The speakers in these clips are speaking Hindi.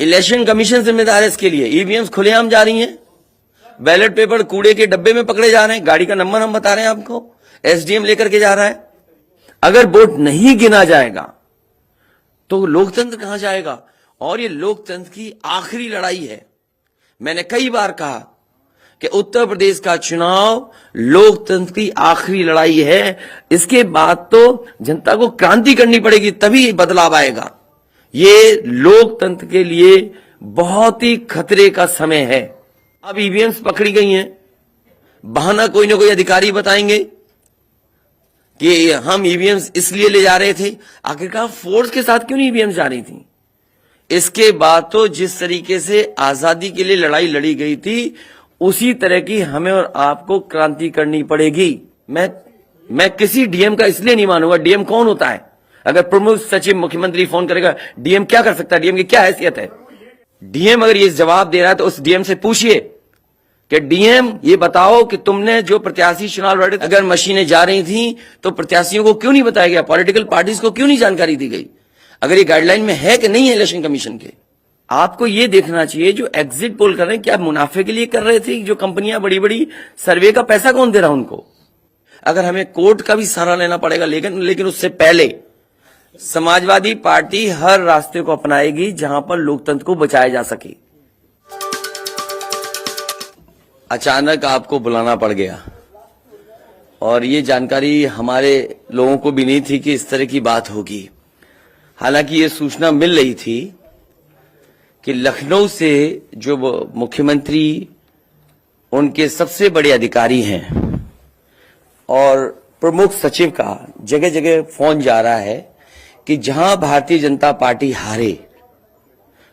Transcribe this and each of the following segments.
इलेक्शन कमीशन जिम्मेदार है इसके लिए। ईवीएम्स खुलेआम जा रही हैं, बैलेट पेपर कूड़े के डब्बे में पकड़े जा रहे हैं, गाड़ी का नंबर हम बता रहे हैं आपको, एसडीएम लेकर के जा रहा है। अगर वोट नहीं गिना जाएगा तो लोकतंत्र कहां जाएगा? और ये लोकतंत्र की आखिरी लड़ाई है। मैंने कई बार कहा कि उत्तर प्रदेश का चुनाव लोकतंत्र की आखिरी लड़ाई है। इसके बाद तो जनता को क्रांति करनी पड़ेगी, तभी बदलाव आएगा। ये लोकतंत्र के लिए बहुत ही खतरे का समय है। अब ईवीएम्स पकड़ी गई हैं, बहाना कोई ना कोई अधिकारी बताएंगे कि हम ईवीएम्स इसलिए ले जा रहे थे। आखिरकार फोर्स के साथ क्यों नहीं ईवीएम्स जा रही थी? इसके बाद तो जिस तरीके से आजादी के लिए लड़ाई लड़ी गई थी, उसी तरह की हमें और आपको क्रांति करनी पड़ेगी। मैं किसी डीएम का इसलिए नहीं मानूंगा। डीएम कौन होता है? अगर प्रमुख सचिव मुख्यमंत्री फोन करेगा, डीएम क्या कर सकता है? डीएम की क्या हैसियत है? डीएम अगर ये जवाब दे रहा है तो उस डीएम से पूछिए कि डीएम ये बताओ कि तुमने जो प्रत्याशी चुनाव लड़े, अगर मशीनें जा रही थी तो प्रत्याशियों को क्यों नहीं बताया गया? पॉलिटिकल पार्टीज को क्यों नहीं जानकारी दी गई? अगर ये गाइडलाइन में है कि नहीं है इलेक्शन कमीशन के? आपको ये देखना चाहिए, जो एग्जिट पोल कर रहे हैं क्या मुनाफे के लिए कर रहे थे? जो कंपनियां बड़ी बड़ी सर्वे का पैसा कौन दे रहा उनको? अगर हमें कोर्ट का भी सहारा लेना पड़ेगा, लेकिन उससे पहले समाजवादी पार्टी हर रास्ते को अपनाएगी जहां पर लोकतंत्र को बचाया जा सके। अचानक आपको बुलाना पड़ गया और ये जानकारी हमारे लोगों को भी नहीं थी कि इस तरह की बात होगी। हालांकि ये सूचना मिल रही थी कि लखनऊ से जो मुख्यमंत्री उनके सबसे बड़े अधिकारी हैं और प्रमुख सचिव का जगह जगह फोन जा रहा है कि जहां भारतीय जनता पार्टी हारे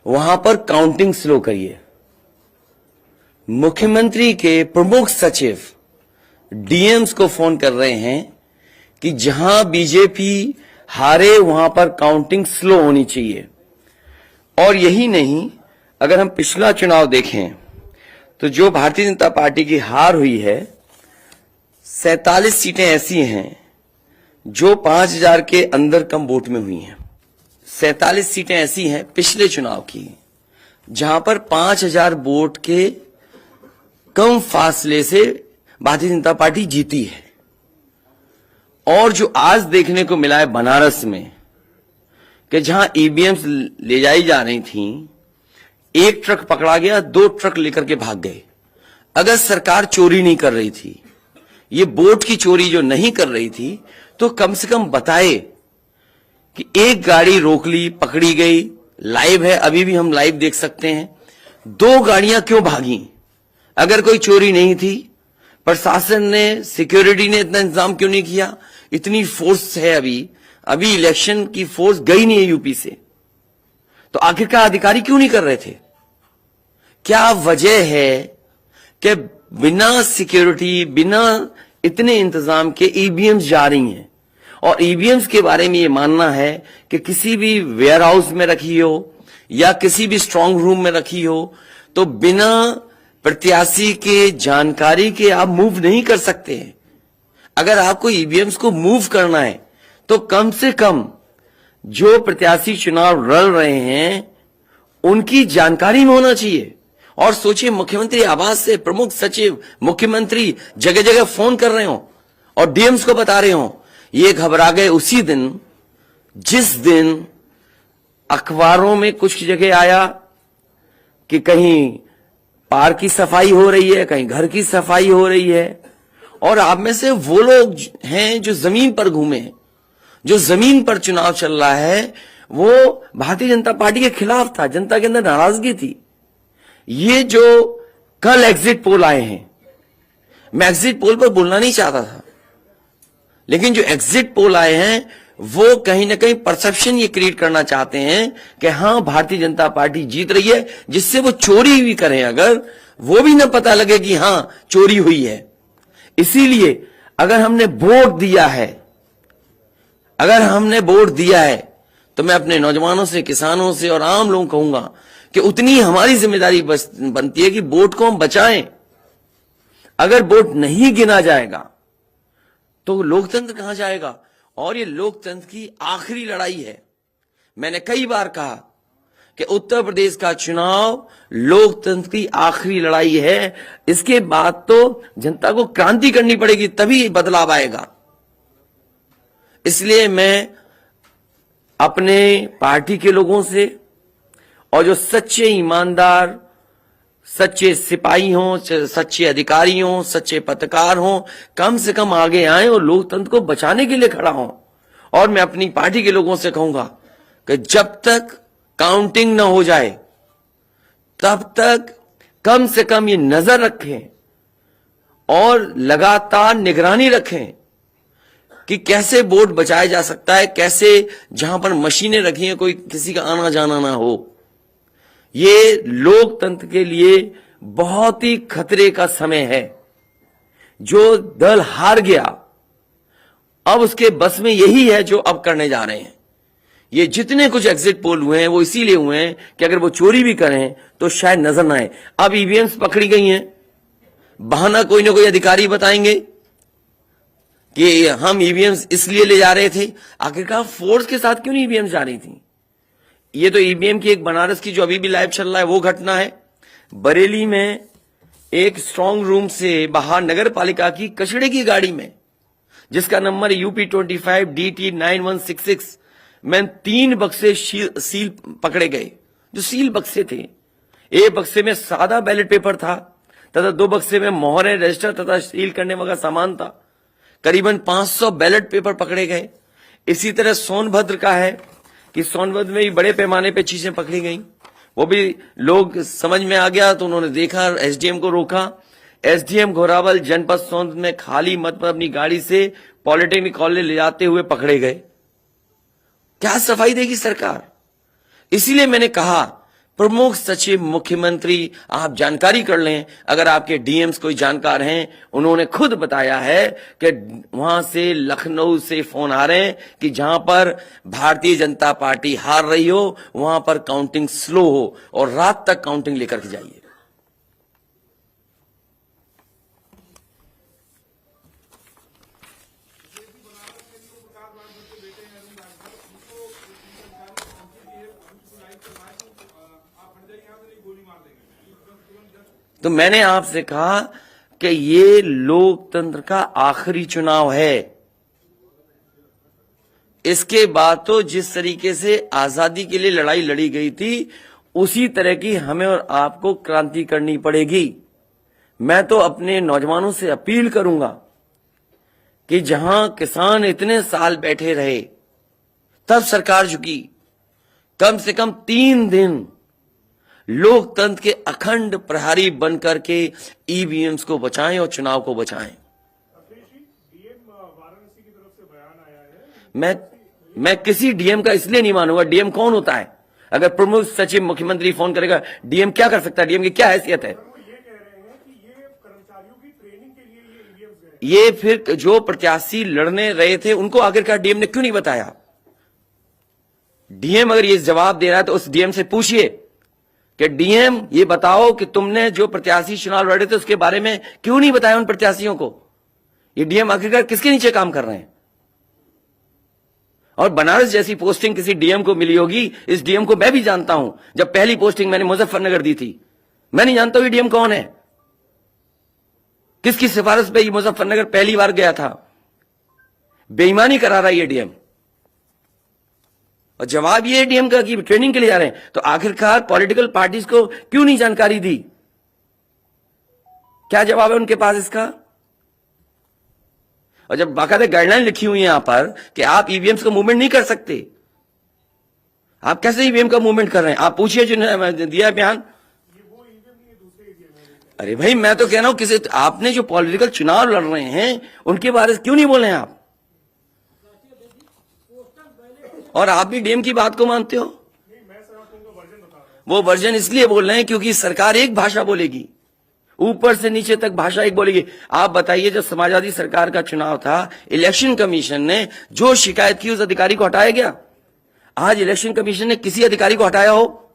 वहां पर काउंटिंग स्लो करिए। मुख्यमंत्री के प्रमुख सचिव डीएम्स को फोन कर रहे हैं कि जहां बीजेपी हारे वहां पर काउंटिंग स्लो होनी चाहिए। और यही नहीं, अगर हम पिछला चुनाव देखें तो जो भारतीय जनता पार्टी की हार हुई है, 47 सीटें ऐसी हैं जो 5000 के अंदर कम वोट में हुई हैं। 47 सीटें ऐसी हैं पिछले चुनाव की जहां पर 5000 वोट के कम फासले से भारतीय जनता पार्टी जीती है। और जो आज देखने को मिला है बनारस में कि जहां ईवीएम्स ले जाई जा रही थी, एक ट्रक पकड़ा गया, 2 ट्रक लेकर के भाग गए। अगर सरकार चोरी नहीं कर रही थी, ये वोट की चोरी जो नहीं कर रही थी, तो कम से कम बताए कि एक गाड़ी रोक ली, पकड़ी गई, लाइव है, अभी भी हम लाइव देख सकते हैं। 2 गाड़ियां क्यों भागी? अगर कोई चोरी नहीं थी, प्रशासन ने, सिक्योरिटी ने इतना इंतजाम क्यों नहीं किया? इतनी फोर्स है, अभी इलेक्शन की फोर्स गई नहीं है यूपी से, तो आखिरकार अधिकारी क्यों नहीं कर रहे थे? क्या वजह है कि बिना सिक्योरिटी, बिना इतने इंतजाम के ईवीएम्स जा रही हैं? और ईवीएम्स के बारे में ये मानना है कि किसी भी वेयर हाउस में रखी हो या किसी भी स्ट्रांग रूम में रखी हो, तो बिना प्रत्याशी के जानकारी के आप मूव नहीं कर सकते हैं। अगर आपको ईवीएम्स को मूव करना है तो कम से कम जो प्रत्याशी चुनाव लड़ रहे हैं उनकी जानकारी में होना चाहिए। और सोचिए, मुख्यमंत्री आवास से प्रमुख सचिव, मुख्यमंत्री जगह जगह फोन कर रहे हो और डीएम्स को बता रहे हो। ये घबरा गए उसी दिन जिस दिन अखबारों में कुछ जगह आया कि कहीं पार्क की सफाई हो रही है, कहीं घर की सफाई हो रही है। और आप में से वो लोग हैं जो जमीन पर घूमे, जो जमीन पर चुनाव चल रहा है, वो भारतीय जनता पार्टी के खिलाफ था, जनता के अंदर नाराजगी थी। ये जो कल एग्जिट पोल आए हैं, मैं एग्जिट पोल पर बोलना नहीं चाहता था, लेकिन जो एग्जिट पोल आए हैं वो कहीं ना कहीं परसेप्शन ये क्रिएट करना चाहते हैं कि हां भारतीय जनता पार्टी जीत रही है, जिससे वो चोरी भी करें अगर, वो भी ना पता लगे कि हां चोरी हुई है। इसीलिए अगर हमने वोट दिया है, तो मैं अपने नौजवानों से, किसानों से और आम लोगों को कहूंगा कि उतनी हमारी जिम्मेदारी बनती है कि वोट को हम बचाएं। अगर वोट नहीं गिना जाएगा तो लोकतंत्र कहां जाएगा? और ये लोकतंत्र की आखिरी लड़ाई है। मैंने कई बार कहा कि उत्तर प्रदेश का चुनाव लोकतंत्र की आखिरी लड़ाई है। इसके बाद तो जनता को क्रांति करनी पड़ेगी, तभी बदलाव आएगा। इसलिए मैं अपने पार्टी के लोगों से और जो सच्चे ईमानदार, सच्चे सिपाही हों, सच्चे अधिकारी हों, सच्चे पत्रकार हों, कम से कम आगे आए और लोकतंत्र को बचाने के लिए खड़ा हों। और मैं अपनी पार्टी के लोगों से कहूंगा कि जब तक काउंटिंग न हो जाए तब तक कम से कम ये नजर रखें और लगातार निगरानी रखें कि कैसे वोट बचाया जा सकता है, कैसे जहां पर मशीनें रखी हैं कोई किसी का आना जाना ना हो। ये लोकतंत्र के लिए बहुत ही खतरे का समय है। जो दल हार गया, अब उसके बस में यही है जो अब करने जा रहे हैं। ये जितने कुछ एग्जिट पोल हुए हैं वो इसीलिए हुए हैं कि अगर वो चोरी भी करें तो शायद नजर ना आए। अब ईवीएम्स पकड़ी गई हैं, बहाना कोई ना कोई अधिकारी बताएंगे कि हम ईवीएम्स इसलिए ले जा रहे थे। आखिरकार फोर्स के साथ क्यों नहीं ईवीएम्स जा रही थी? ये तो ईवीएम की एक बनारस की जो अभी भी लाइव चल रहा है वो घटना है। बरेली में एक स्ट्रांग रूम से बाहर नगर पालिका की कचड़े की गाड़ी में, जिसका नंबर UP25 DT 9166 में 3 बक्से सील पकड़े गए, जो सील बक्से थे। एक बक्से में सादा बैलेट पेपर था तथा 2 बक्से में मोहरें, रजिस्टर तथा सील करने वाला सामान था। करीबन 500 बैलेट पेपर पकड़े गए। इसी तरह सोनभद्र का है कि सोनभद्र में भी बड़े पैमाने पे चीजें पकड़ी गई। वो भी लोग समझ में आ गया तो उन्होंने देखा, एसडीएम को रोका। एसडीएम घोरावल जनपद सोनभद्र में खाली मत पर अपनी गाड़ी से पॉलिटेक्निक कॉलेज ले जाते हुए पकड़े गए। क्या सफाई देगी सरकार? इसीलिए मैंने कहा प्रमुख सचिव मुख्यमंत्री आप जानकारी कर लें। अगर आपके डीएम्स कोई जानकार हैं, उन्होंने खुद बताया है कि वहां से लखनऊ से फोन आ रहे हैं कि जहां पर भारतीय जनता पार्टी हार रही हो वहां पर काउंटिंग स्लो हो और रात तक काउंटिंग लेकर के जाइए। तो मैंने आपसे कहा कि ये लोकतंत्र का आखिरी चुनाव है। इसके बाद तो जिस तरीके से आजादी के लिए लड़ाई लड़ी गई थी उसी तरह की हमें और आपको क्रांति करनी पड़ेगी। मैं तो अपने नौजवानों से अपील करूंगा कि जहां किसान इतने साल बैठे रहे तब सरकार झुकी, कम से कम 3 दिन लोकतंत्र के अखंड प्रहरी बनकर के ईवीएम्स को बचाएं और चुनाव को बचाएं। मैं किसी डीएम का इसलिए नहीं मानूंगा। डीएम कौन होता है? अगर प्रमुख सचिव मुख्यमंत्री फोन करेगा, डीएम क्या कर सकता है? डीएम की क्या हैसियत है? ये फिर जो प्रत्याशी लड़ने रहे थे उनको आखिरकार डीएम ने क्यों नहीं बताया? डीएम अगर ये जवाब दे रहा है तो उस डीएम से पूछिए कि डीएम ये बताओ कि तुमने जो प्रत्याशी चुनाव लड़े थे उसके बारे में क्यों नहीं बताया उन प्रत्याशियों को? ये डीएम आखिरकार किसके नीचे काम कर रहे हैं? और बनारस जैसी पोस्टिंग किसी डीएम को मिली होगी, इस डीएम को मैं भी जानता हूं। जब पहली पोस्टिंग मैंने मुजफ्फरनगर दी थी, मैं नहीं जानता हूं ये डीएम कौन है, किसकी सिफारिश पे ये मुजफ्फरनगर पहली बार गया था। बेईमानी करा रहा है ये डीएम। और जवाब ये डीएम का कि ट्रेनिंग के लिए जा रहे हैं। तो आखिरकार पॉलिटिकल पार्टीज को क्यों नहीं जानकारी दी? क्या जवाब है उनके पास इसका? और जब बाकायदा गाइडलाइन लिखी हुई है यहां पर कि आप ईवीएम्स का मूवमेंट नहीं कर सकते, आप कैसे ईवीएम का मूवमेंट कर रहे हैं? आप पूछिए जिन्होंने दिया बयान। अरे भाई, मैं तो कह रहा हूं किसी आपने जो पॉलिटिकल चुनाव लड़ रहे हैं उनके बारे में क्यों नहीं बोल रहे हैं आप? और आप भी डीएम की बात को मानते हो? वो वर्जन इसलिए बोल रहे हैं क्योंकि सरकार एक भाषा बोलेगी, ऊपर से नीचे तक भाषा एक बोलेगी। आप बताइए, जब समाजवादी सरकार का चुनाव था, इलेक्शन कमीशन ने जो शिकायत की उस अधिकारी को हटाया गया? आज इलेक्शन कमीशन ने किसी अधिकारी को हटाया हो?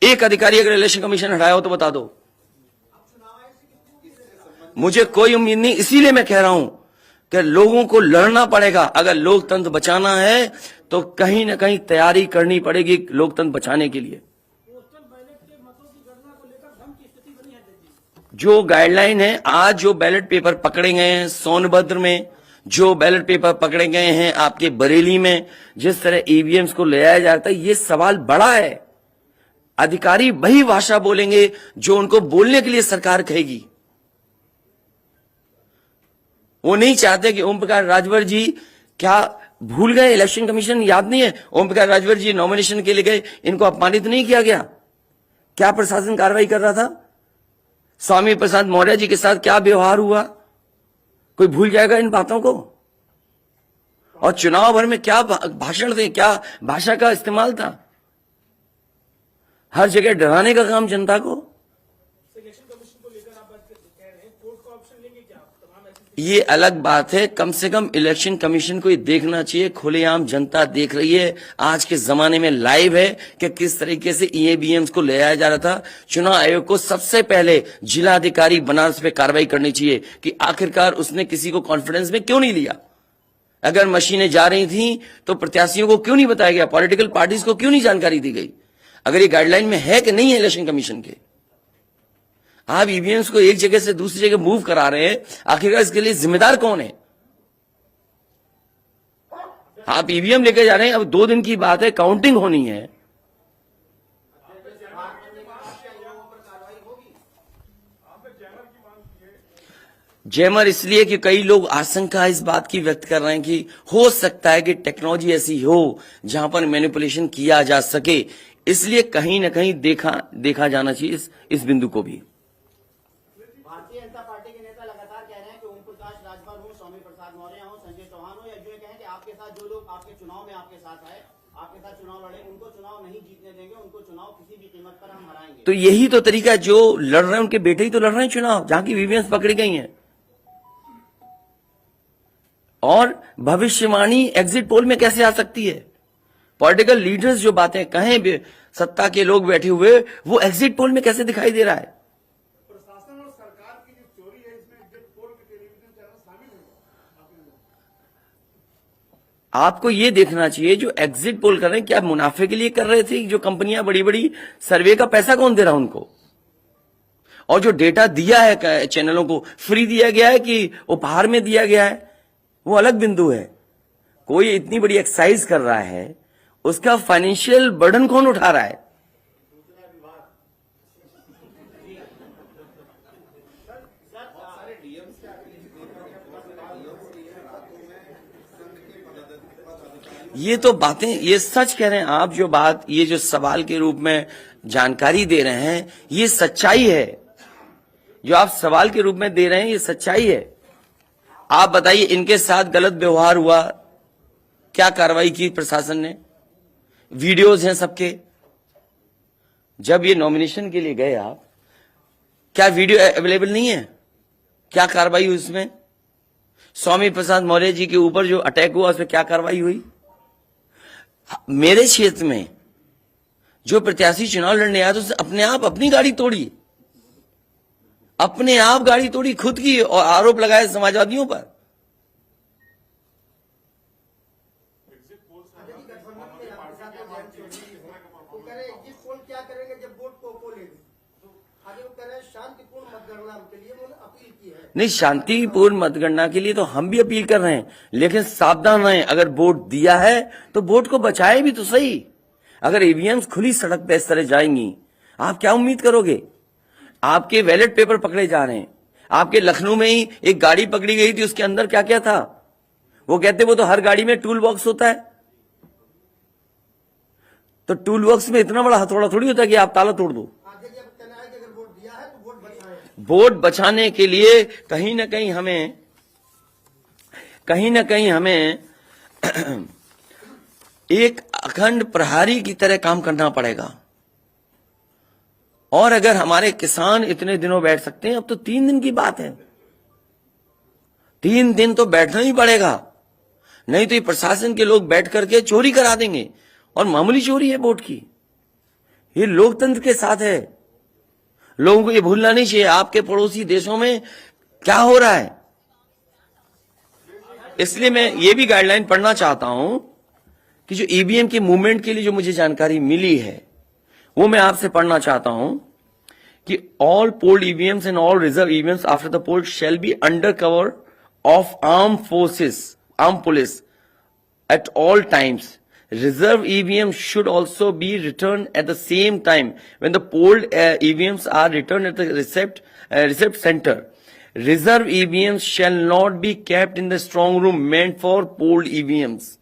एक अधिकारी अगर इलेक्शन कमीशन हटाया हो तो बता दो। मुझे कोई उम्मीद नहीं। इसीलिए मैं कह रहा हूं कि लोगों को लड़ना पड़ेगा। अगर लोकतंत्र बचाना है तो कहीं ना कहीं तैयारी करनी पड़ेगी लोकतंत्र बचाने के लिए। जो गाइडलाइन है, आज जो बैलेट पेपर पकड़े गए हैं सोनभद्र में, जो बैलेट पेपर पकड़े गए हैं आपके बरेली में, जिस तरह ईवीएम्स को ले आया जाता है, ये सवाल बड़ा है। अधिकारी वही भाषा बोलेंगे जो उनको बोलने के लिए सरकार कहेगी। वो नहीं चाहते कि ओम प्रकाश राजभर जी क्या भूल गए, इलेक्शन कमीशन याद नहीं है? ओम प्रकाश राजभर जी नॉमिनेशन के लिए गए, इनको अपमानित नहीं किया गया? क्या प्रशासन कार्रवाई कर रहा था? स्वामी प्रसाद मौर्य जी के साथ क्या व्यवहार हुआ? कोई भूल जाएगा इन बातों को? और चुनाव भर में क्या भाषण थे, क्या भाषा का इस्तेमाल था? हर जगह डराने का काम जनता को। ये अलग बात है, कम से कम इलेक्शन कमीशन को ये देखना चाहिए, खुलेआम जनता देख रही है, आज के जमाने में लाइव है कि किस तरीके से ईवीएम्स को ले आया जा रहा था। चुनाव आयोग को सबसे पहले जिलाधिकारी बनारस पे कार्रवाई करनी चाहिए कि आखिरकार उसने किसी को कॉन्फिडेंस में क्यों नहीं लिया। अगर मशीनें जा रही थी तो प्रत्याशियों को क्यों नहीं बताया गया, पॉलिटिकल पार्टीज को क्यों नहीं जानकारी दी गई? अगर ये गाइडलाइन में है कि नहीं है इलेक्शन कमीशन के, आप ईवीएम्स को एक जगह से दूसरी जगह मूव करा रहे हैं, आखिरकार इसके लिए जिम्मेदार कौन है? आप ईवीएम लेकर जा रहे हैं, अब 2 दिन की बात है, काउंटिंग होनी है। जैमर इसलिए कि कई लोग आशंका इस बात की व्यक्त कर रहे हैं कि हो सकता है कि टेक्नोलॉजी ऐसी हो जहां पर मैनिपुलेशन किया जा सके, इसलिए कहीं ना कहीं देखा जाना चाहिए इस बिंदु को भी। भारतीय जनता पार्टी के नेता लगातार कह रहे हैं कि ओम प्रकाश राजभर हो, स्वामी प्रसाद मौर्य हो, संजय चौहान हो, या यूं कहें कि आपके साथ जो लोग आपके चुनाव में आपके साथ आए, आपके साथ चुनाव लड़े, उनको चुनाव नहीं जीतने देंगे, उनको चुनाव किसी भी कीमत पर हम हराएंगे। तो यही तो तरीका है, जो लड़ रहे हैं उनके बेटे ही तो लड़ रहे हैं चुनाव, जहां की ईवीएम्स पकड़ी गई हैं। और भविष्यवाणी एग्जिट पोल में कैसे आ सकती है? पॉलिटिकल लीडर्स जो बातें कहें, सत्ता के लोग बैठे हुए, वो एग्जिट पोल में कैसे दिखाई दे रहा है? प्रशासन और सरकार की जो चोरी है, इसमें एग्जिट पोल के टेलीविजन चैनल शामिल हैं। आपको ये देखना चाहिए, जो एग्जिट पोल कर रहे हैं क्या मुनाफे के लिए कर रहे थे? जो कंपनियां बड़ी बड़ी सर्वे का पैसा कौन दे रहा है उनको? और जो डेटा दिया है चैनलों को, फ्री दिया गया है कि उपहार में दिया गया है, वो अलग बिंदु है। कोई इतनी बड़ी एक्सरसाइज कर रहा है, उसका फाइनेंशियल बर्डन कौन उठा रहा है? ये तो बातें, ये सच कह रहे हैं आप। जो बात, ये जो सवाल के रूप में जानकारी दे रहे हैं, ये सच्चाई है। जो आप सवाल के रूप में दे रहे हैं, ये सच्चाई है। आप बताइए, इनके साथ गलत व्यवहार हुआ, क्या कार्रवाई की प्रशासन ने? वीडियोज हैं सबके। जब ये नॉमिनेशन के लिए गए आप, क्या वीडियो अवेलेबल नहीं है? क्या कार्रवाई हुई उसमें? स्वामी प्रसाद मौर्य जी के ऊपर जो अटैक हुआ, उसमें क्या कार्रवाई हुई? मेरे क्षेत्र में जो प्रत्याशी चुनाव लड़ने आया, तो उसने अपने आप अपनी गाड़ी तोड़ी, अपने आप गाड़ी तोड़ी खुद की, और आरोप लगाए समाजवादियों पर। क्या करेंगे जब वोट को लेंगे? आगे वो कह रहे हैं शांतिपूर्ण मतगणना के लिए उन्होंने अपील की है। नहीं, शांतिपूर्ण मतगणना के लिए तो हम भी अपील कर रहे हैं, लेकिन सावधान रहें। अगर वोट दिया है तो वोट को बचाए भी तो सही। अगर ईवीएम्स खुली सड़क पे इस तरह जाएंगी, आप क्या उम्मीद करोगे? आपके बैलेट पेपर पकड़े जा रहे हैं। आपके लखनऊ में ही एक गाड़ी पकड़ी गई थी, उसके अंदर क्या क्या था? वो कहते वो तो हर गाड़ी में टूल बॉक्स होता है। तो टूल बॉक्स में इतना बड़ा हथौड़ा थोड़ी होता है कि आप ताला तोड़ दो। वोट बचाने के लिए कहीं ना कहीं हमें एक अखंड प्रहरी की तरह काम करना पड़ेगा। और अगर हमारे किसान इतने दिनों बैठ सकते हैं, अब तो 3 दिन की बात है, 3 दिन तो बैठना ही पड़ेगा, नहीं तो ये प्रशासन के लोग बैठ करके चोरी करा देंगे। और मामूली चोरी है वोट की, ये लोकतंत्र के साथ है। लोगों को ये भूलना नहीं चाहिए आपके पड़ोसी देशों में क्या हो रहा है। इसलिए मैं ये भी गाइडलाइन पढ़ना चाहता हूं कि जो ईवीएम के मूवमेंट के लिए जो मुझे जानकारी मिली है वो मैं आपसे पढ़ना चाहता हूं कि all polled EVMs and all reserve EVMs after the poll shall be under cover of arm forces, arm police at all times. Reserve EVMs should also be returned at the same time when the polled EVMs are returned at the receipt center. Reserve EVMs shall not be kept in the strong room meant for polled EVMs.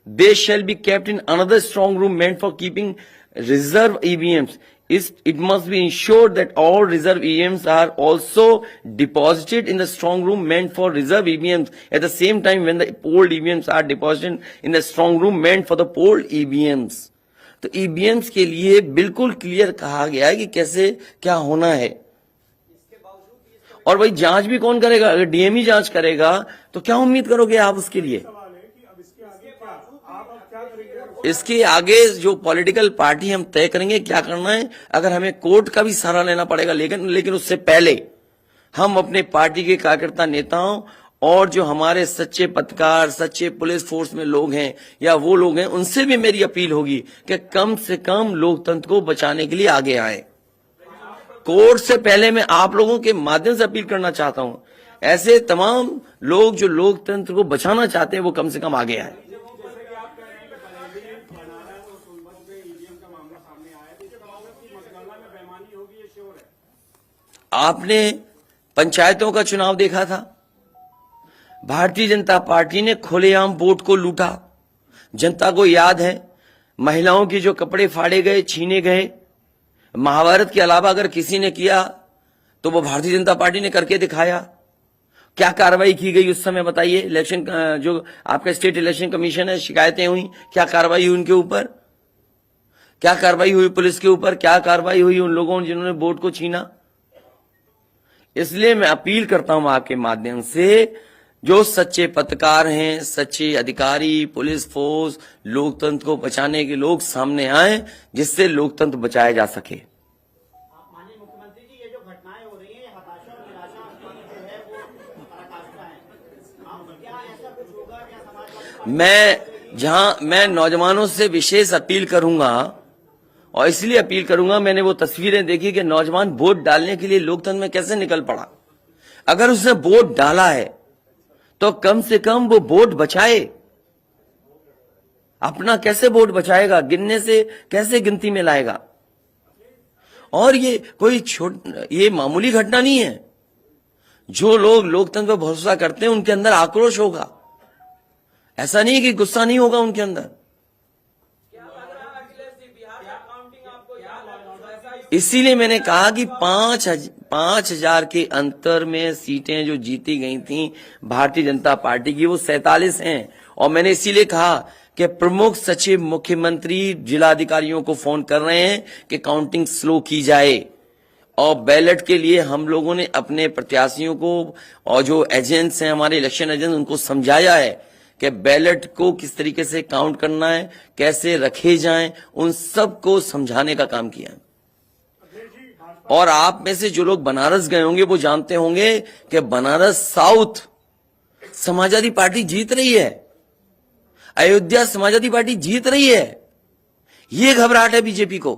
They shall be kept in another strong room meant for keeping reserve EVMs. It must be ensured that all reserve EVMs are also deposited in the strong room meant for reserve EVMs at the same time when the polled EVMs are deposited in the strong room meant for the polled EVMs. तो EVMs के लिए बिल्कुल क्लियर कहा गया है कि कैसे क्या होना है। और भाई जांच भी कौन करेगा? अगर डीएम ही जांच करेगा तो क्या उम्मीद करोगे आप उसके लिए? सवाल है कि अब इसके आगे क्या आप अब क्या करेंगे? इसके आगे जो पॉलिटिकल पार्टी हम तय करेंगे क्या करना है। अगर हमें कोर्ट का भी सहारा लेना पड़ेगा, लेकिन उससे पहले हम अपने पार्टी के कार्यकर्ता नेताओं और जो हमारे सच्चे पत्रकार, सच्चे पुलिस फोर्स में लोग हैं या वो लोग हैं, उनसे भी मेरी अपील होगी कि कम से कम लोकतंत्र को बचाने के लिए आगे आए। कोर्ट से पहले मैं आप लोगों के माध्यम से अपील करना चाहता हूं, ऐसे तमाम लोग जो लोकतंत्र को बचाना चाहते हैं वो कम से कम आगे आए। आपने पंचायतों का चुनाव देखा था, भारतीय जनता पार्टी ने खुलेआम वोट को लूटा। जनता को याद है महिलाओं की जो कपड़े फाड़े गए, छीने गए, महाभारत के अलावा अगर किसी ने किया तो वो भारतीय जनता पार्टी ने करके दिखाया। क्या कार्रवाई की गई उस समय बताइए? इलेक्शन जो आपका स्टेट इलेक्शन कमीशन है, शिकायतें हुई, क्या कार्रवाई हुई उनके ऊपर? क्या कार्रवाई हुई पुलिस के ऊपर? क्या कार्रवाई हुई उन लोगों ने जिन्होंने वोट को छीना? इसलिए मैं अपील करता हूं आपके माध्यम से, जो सच्चे पत्रकार हैं, सच्चे अधिकारी, पुलिस फोर्स, लोकतंत्र को बचाने के लोग सामने आए, जिससे लोकतंत्र बचाया जा सके। माननीय मुख्यमंत्री जी, ये जो घटनाएं हो रही हैं, हताशा और निराशा की जो है वो पराकाष्ठा है। क्या ऐसा कुछ होगा? क्या समाजवादी मैं नौजवानों से विशेष अपील करूंगा, और इसलिए अपील करूंगा, मैंने वो तस्वीरें देखी कि नौजवान वोट डालने के लिए लोकतंत्र में कैसे निकल पड़ा। अगर उसने वोट डाला है तो कम से कम वो वोट बचाए। अपना कैसे वोट बचाएगा? गिनने से कैसे गिनती में लाएगा? और ये कोई ये मामूली घटना नहीं है। जो लोग लोकतंत्र पर भरोसा करते हैं उनके अंदर आक्रोश होगा, ऐसा नहीं कि गुस्सा नहीं होगा उनके अंदर। इसीलिए मैंने कहा कि 5,000 के अंतर में सीटें जो जीती गई थी भारतीय जनता पार्टी की, वो 47 हैं। और मैंने इसीलिए कहा कि प्रमुख सचिव मुख्यमंत्री जिलाधिकारियों को फोन कर रहे हैं कि काउंटिंग स्लो की जाए। और बैलेट के लिए हम लोगों ने अपने प्रत्याशियों को और जो एजेंट्स हैं हमारे इलेक्शन एजेंट, उनको समझाया है कि बैलेट को किस तरीके से काउंट करना है, कैसे रखे जाएं, उन सब को समझाने का काम किया। और आप में से जो लोग बनारस गए होंगे वो जानते होंगे कि बनारस साउथ समाजवादी पार्टी जीत रही है, अयोध्या समाजवादी पार्टी जीत रही है। ये घबराहट है बीजेपी को।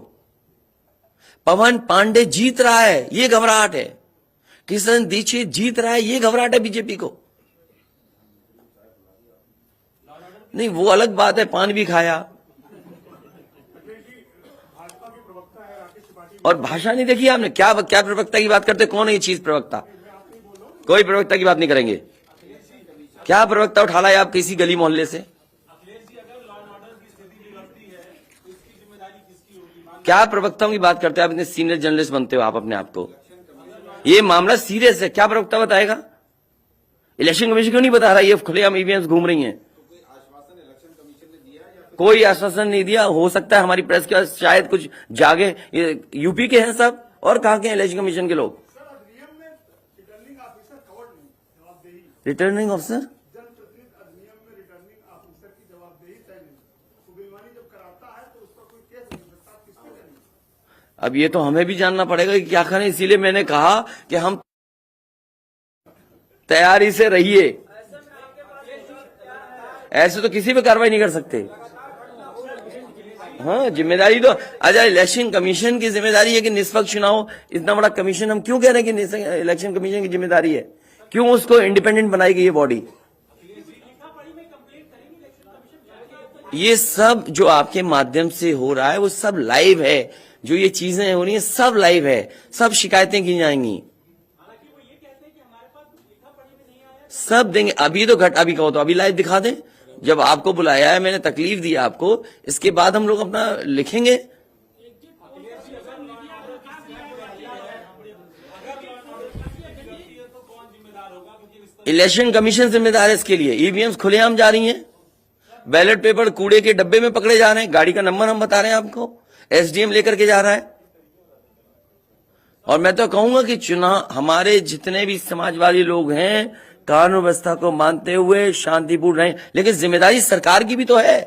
पवन पांडे जीत रहा है, ये घबराहट है। किशन दीक्षित जीत रहा है, ये घबराहट है बीजेपी को। नहीं, वो अलग बात है, पान भी खाया। और भाषा नहीं देखी आपने? क्या प्रवक्ता की बात करते? कौन है ये चीज प्रवक्ता? कोई प्रवक्ता की बात नहीं करेंगे। क्या प्रवक्ता उठा लाए आप किसी गली मोहल्ले से? क्या प्रवक्ताओं की बात करते हैं आप? इतने सीनियर जर्नलिस्ट बनते हो आप अपने आप को। ये मामला सीरियस है, क्या प्रवक्ता बताएगा? इलेक्शन कमीशन क्यों नहीं बता रहा? ये खुलेआम ईवीएम्स घूम रही हैं। कोई आश्वासन नहीं दिया। हो सकता है हमारी प्रेस के शायद कुछ जागे। ये यूपी के हैं सब, और कहां के हैं इलेक्शन कमीशन के लोग? रिटर्निंग ऑफिसर जनप्रतिनिधि अधिनियम में रिटर्निंग ऑफिसर की जवाबदेही तय नहीं। तो बेईमानी जब कराता है तो उसका कोई केस नहीं सकता, आप किसके देंगे? अब ये तो हमें भी जानना पड़ेगा कि क्या करें। इसीलिए मैंने कहा कि हम तैयारी से रहिए। ऐसे तो किसी पे कार्रवाई नहीं कर सकते। हाँ, जिम्मेदारी तो अच्छा, इलेक्शन कमीशन की जिम्मेदारी है कि निष्पक्ष चुनाव, इतना बड़ा कमीशन हम क्यों कह रहे हैं कि इलेक्शन कमीशन की जिम्मेदारी है? क्यों उसको इंडिपेंडेंट बनाई गई है बॉडी? ये सब जो आपके माध्यम से हो रहा है वो सब लाइव है, जो ये चीजें हो रही हैं सब लाइव है, सब शिकायतें की जाएंगी, सब देंगे। अभी तो अभी कहो तो अभी लाइव दिखा दें, जब आपको बुलाया है, मैंने तकलीफ दी आपको, इसके बाद हम लोग अपना लिखेंगे। इलेक्शन कमीशन जिम्मेदार है इसके लिए। ईवीएम्स खुलेआम जा रही हैं, बैलेट पेपर कूड़े के डब्बे में पकड़े जा रहे हैं, गाड़ी का नंबर हम बता रहे हैं आपको, एसडीएम लेकर के जा रहा है। और मैं तो कहूंगा कि चुनाव, हमारे जितने भी समाजवादी लोग हैं कानून व्यवस्था को मानते हुए शांतिपूर्ण रहें, लेकिन जिम्मेदारी सरकार की भी तो है।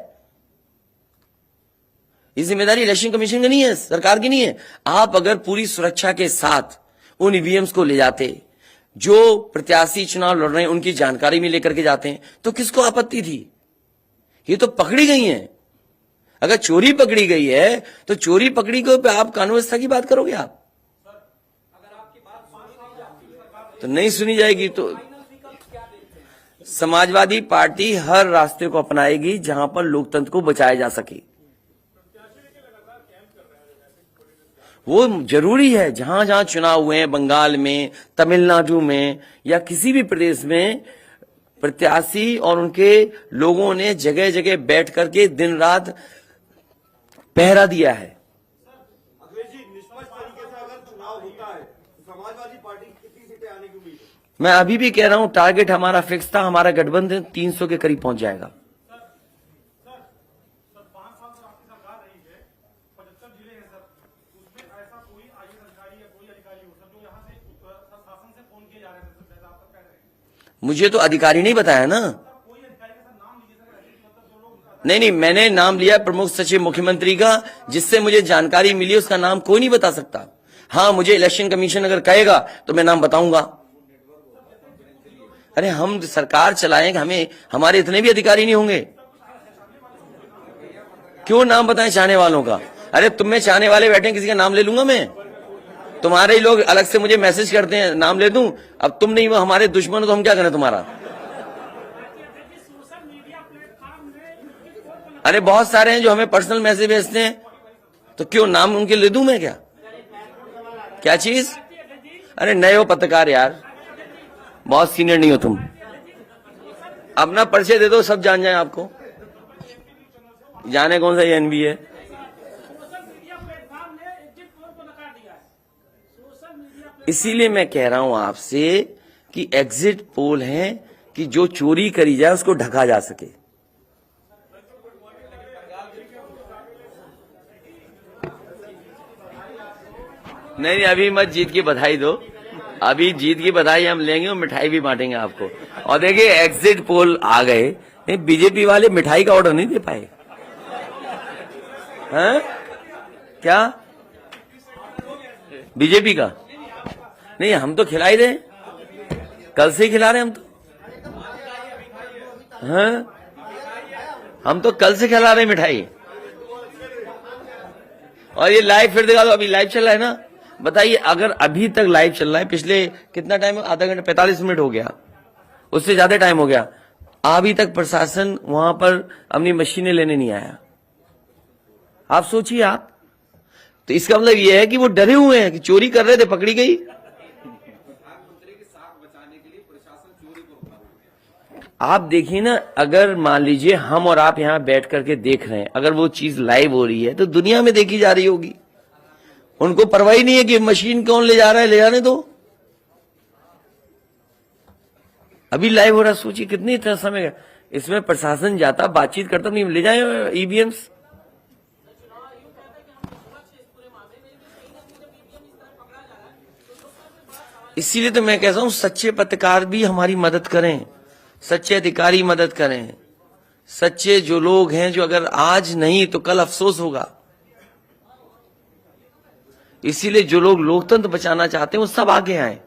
ये जिम्मेदारी इलेक्शन कमीशन की नहीं है, सरकार की नहीं है। आप अगर पूरी सुरक्षा के साथ उन ईवीएम्स को ले जाते, जो प्रत्याशी चुनाव लड़ रहे हैं उनकी जानकारी में लेकर के जाते हैं, तो किसको आपत्ति थी? ये तो पकड़ी गई हैं। अगर चोरी पकड़ी गई है तो चोरी पकड़ी को पे आप कानून व्यवस्था की बात करोगे? आप तो नहीं सुनी जाएगी। तो समाजवादी पार्टी हर रास्ते को अपनाएगी जहां पर लोकतंत्र को बचाया जा सके। वो जरूरी है। जहां जहां चुनाव हुए हैं, बंगाल में, तमिलनाडु में या किसी भी प्रदेश में, प्रत्याशी और उनके लोगों ने जगह जगह बैठ करके दिन रात पहरा दिया है। अखिलेश जी, निष्पक्ष तरीके से अगर चुनाव होता है तो समाजवादी पार्टी की कितनी सीटें आने की उम्मीद है? मैं अभी भी कह रहा हूं, टारगेट हमारा फिक्स था, हमारा गठबंधन 300 के करीब पहुंच जाएगा। सर 5 साल से आपकी सरकार रही है, 75 जिले हैं सर, उसमें ऐसा कोई आईएएस अधिकारी या कोई अधिकारी हो सर जो यहाँ से शासन से फोन किए जा रहे थे सर, जैसा आप कह रहे हैं? मुझे तो अधिकारी नहीं बताया ना। कोई अधिकारी का सर नाम लीजिए सर, ऐसे मतलब जो लोग नहीं, मैंने नाम लिया प्रमुख सचिव मुख्यमंत्री का, जिससे मुझे जानकारी मिली, उसका नाम कोई नहीं बता सकता। हाँ, मुझे इलेक्शन कमीशन अगर कहेगा तो मैं नाम बताऊंगा। अरे हम सरकार चलाएंगे, हमें हमारे इतने भी अधिकारी नहीं होंगे? क्यों नाम बताएं चाहने वालों का? अरे तुम में चाहने वाले बैठे हैं, किसी का नाम ले लूंगा मैं? तुम्हारे ही लोग अलग से मुझे मैसेज करते हैं, नाम ले दूं? अब तुम नहीं, वो हमारे दुश्मन हो तो हम क्या करें तुम्हारा? अरे बहुत सारे हैं जो हमें पर्सनल मैसेज भेजते हैं, तो क्यों नाम उनके ले दूं मैं? क्या चीज? अरे नए हो पत्रकार यार, बहुत सीनियर नहीं हो तुम। अपना परिचय दे दो, सब जान जाए आपको। जाने कौन सा एनबी है। इसीलिए मैं कह रहा हूं आपसे कि एग्जिट पोल है कि जो चोरी करी जाए उसको ढका जा सके। नहीं, अभी मत जीत की बधाई दो, अभी जीत की बधाई हम लेंगे और मिठाई भी बांटेंगे आपको। और देखिए एग्जिट पोल आ गए, बीजेपी वाले मिठाई का ऑर्डर नहीं दे पाए हैं क्या? बीजेपी का नहीं, हम तो खिला ही रहे, कल से ही खिला रहे हम तो। हाँ, हम तो कल से खिला रहे मिठाई। और ये लाइव फिर दिखा दो, अभी लाइव चल रहा है ना। बताइए, अगर अभी तक लाइव चल रहा है, पिछले कितना टाइम, आधा घंटा 45 मिनट हो गया, उससे ज्यादा टाइम हो गया, अभी तक प्रशासन वहां पर अपनी मशीनें लेने नहीं आया। आप सोचिए आप, तो इसका मतलब यह है कि वो डरे हुए हैं कि चोरी कर रहे थे, पकड़ी गई। आप देखिए ना, अगर मान लीजिए हम और आप यहां बैठ करके देख रहे हैं, अगर वो चीज लाइव हो रही है तो दुनिया में देखी जा रही होगी। उनको परवाह नहीं है कि मशीन कौन ले जा रहा है, ले जाने दो। अभी लाइव हो रहा, सोचिए कितनी इतना समय इसमें प्रशासन जाता, बातचीत करता, नहीं ले जाए ईवीएम्स। इसीलिए तो मैं कहता हूं सच्चे पत्रकार भी हमारी मदद करें, सच्चे अधिकारी मदद करें, सच्चे जो लोग हैं, जो अगर आज नहीं तो कल अफसोस होगा। इसीलिए जो लोग लोकतंत्र बचाना चाहते हैं वो सब आगे आए।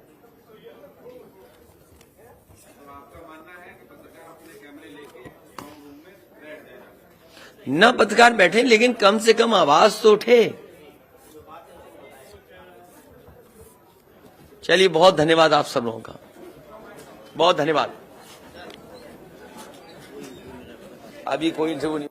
न पत्रकार बैठे, लेकिन कम से कम आवाज तो उठे। चलिए, बहुत धन्यवाद आप सब लोगों का, बहुत धन्यवाद। अभी कोई इंटरव्यू नहीं।